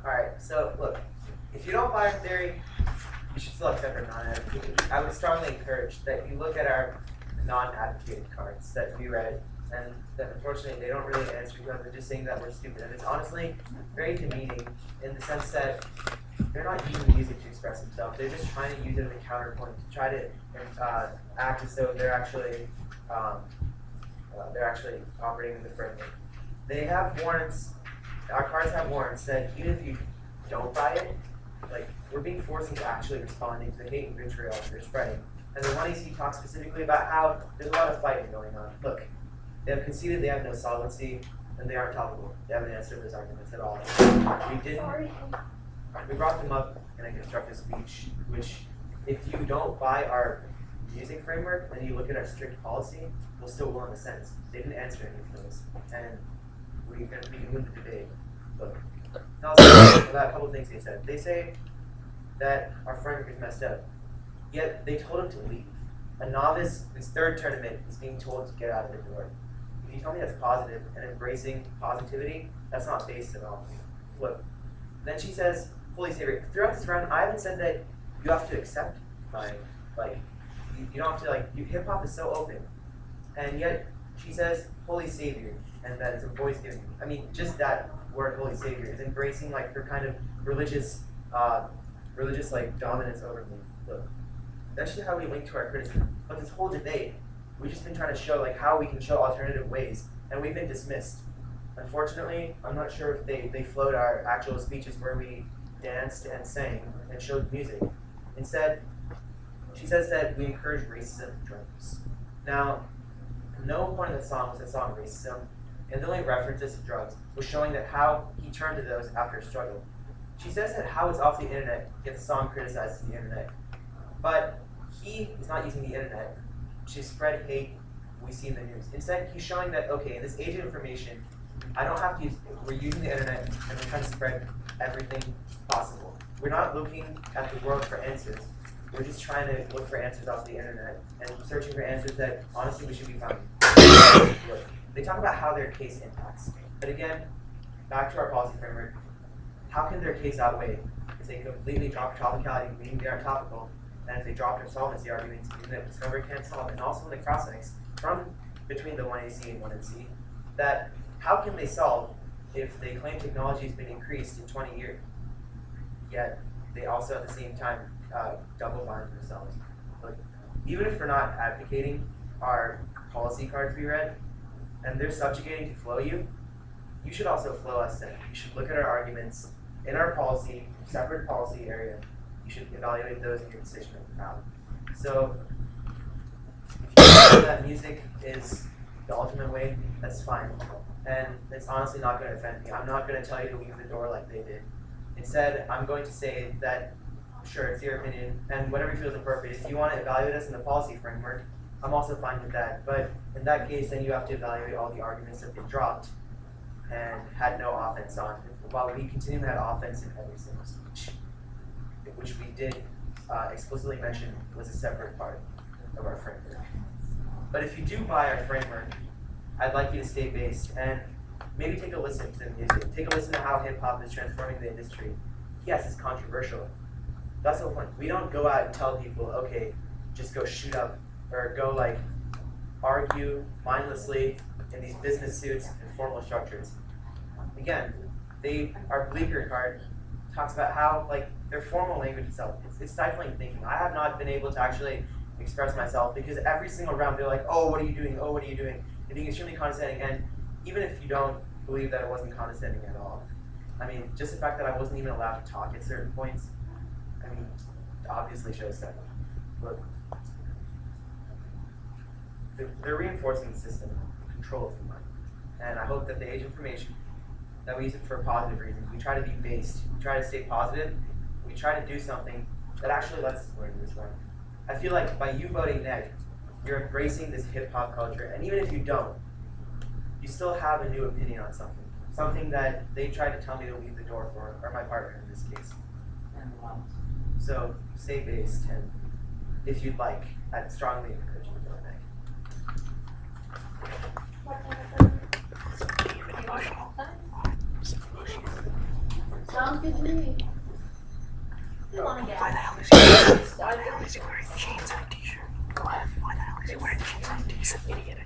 Alright, so look, if you don't buy our theory, you should still accept our non-advocated. I would strongly encourage that you look at our non-advocated cards that we read, and that unfortunately they don't really answer because they're just saying that we're stupid. And it's honestly very demeaning in the sense that they're not using music to express themselves. They're just trying to use it as a counterpoint to try to act as though they're actually operating in the framework. They have warrants. Our cards have warrants that even if you don't buy it, like we're being forced into actually responding to the hate and vitriol they're spreading. And the 1AC talks specifically about how there's a lot of fighting going on. Look, they have conceded they have no solvency and they aren't topical. They haven't answered those arguments at all. We brought them up in a constructive speech, which if you don't buy our music framework and you look at our strict policy, we'll still win the sentence. They didn't answer any of those. And we can win the debate. Look, now about a couple of things they said. They say that our framework is messed up, yet they told him to leave. A novice, his third tournament, is being told to get out of the door. If you tell me that's positive and embracing positivity, that's not based at all. Look, then she says, Holy Savior, throughout this round, I haven't said that you have to accept my, you don't have to, hip hop is so open. And yet, she says, Holy Savior, and that it's a voice given. I mean, just that word, Holy Savior, is embracing her kind of religious dominance over me. Look, that's just how we link to our criticism. But this whole debate, we've just been trying to show how we can show alternative ways, and we've been dismissed. Unfortunately, I'm not sure if they flowed our actual speeches where we danced and sang and showed music. Instead, she says that we encourage racism and drugs. Now, no point in the song was the song racism, and the only references to drugs was showing that how he turned to those after a struggle. She says that how it's off the internet, yet the song criticizes the internet. But he is not using the internet to spread hate we see in the news. Instead, he's showing that, okay, in this age of information, I don't have to use, we're using the internet and we're trying to spread everything possible. We're not looking at the world for answers. We're just trying to look for answers off the internet and searching for answers that honestly we should be finding. They talk about how their case impacts. But again, back to our policy framework, how can their case outweigh if they completely drop topicality, meaning they aren't topical, and if they drop their solvency arguments, meaning that discovery can't solve, and also in the cross-links from between the 1AC and 1MC, that how can they solve if they claim technology has been increased in 20 years, yet they also at the same time double bind themselves. Like, even if we're not advocating our policy cards we read, and they're subjugating to flow you, you should also flow us in. You should look at our arguments in our policy, separate policy area. You should evaluate those in your decision making. So, if you feel that music is the ultimate way, that's fine. And it's honestly not going to offend me. I'm not going to tell you to leave the door like they did. Instead, I'm going to say that, sure, it's your opinion, and whatever feels appropriate. If you want to evaluate us in the policy framework, I'm also fine with that. But in that case, then you have to evaluate all the arguments that they dropped and had no offense on, while we continue to have offense in every single speech, which we did explicitly mention was a separate part of our framework. But if you do buy our framework, I'd like you to stay based and maybe take a listen to the music. Take a listen to how hip-hop is transforming the industry. Yes, it's controversial. That's the point. We don't go out and tell people, okay, just go shoot up or go argue mindlessly in these business suits and formal structures. Again, our Bleecker card talks about how their formal language itself, it's stifling thinking. I have not been able to actually express myself because every single round they're like, oh, what are you doing? Oh, what are you doing? They're being extremely condescending. And even if you don't believe that it wasn't condescending at all, I mean, just the fact that I wasn't even allowed to talk at certain points, I mean, obviously shows that. Look, they're reinforcing the system, control of the mind. And I hope that the age of information, that we use it for positive reasons. We try to be based. We try to stay positive. We try to do something that actually lets us learn this way. I feel like by you voting neg, you're embracing this hip-hop culture. And even if you don't, you still have a new opinion on something. Something that they tried to tell me to leave the door for, or my partner in this case. So stay based, and if you'd like, I'd strongly encourage you to go neg. Sounds good to me. Why the hell is he wearing jeans and a t-shirt? Go ahead. Why the hell is he wearing jeans and a t-shirt? He's an idiot.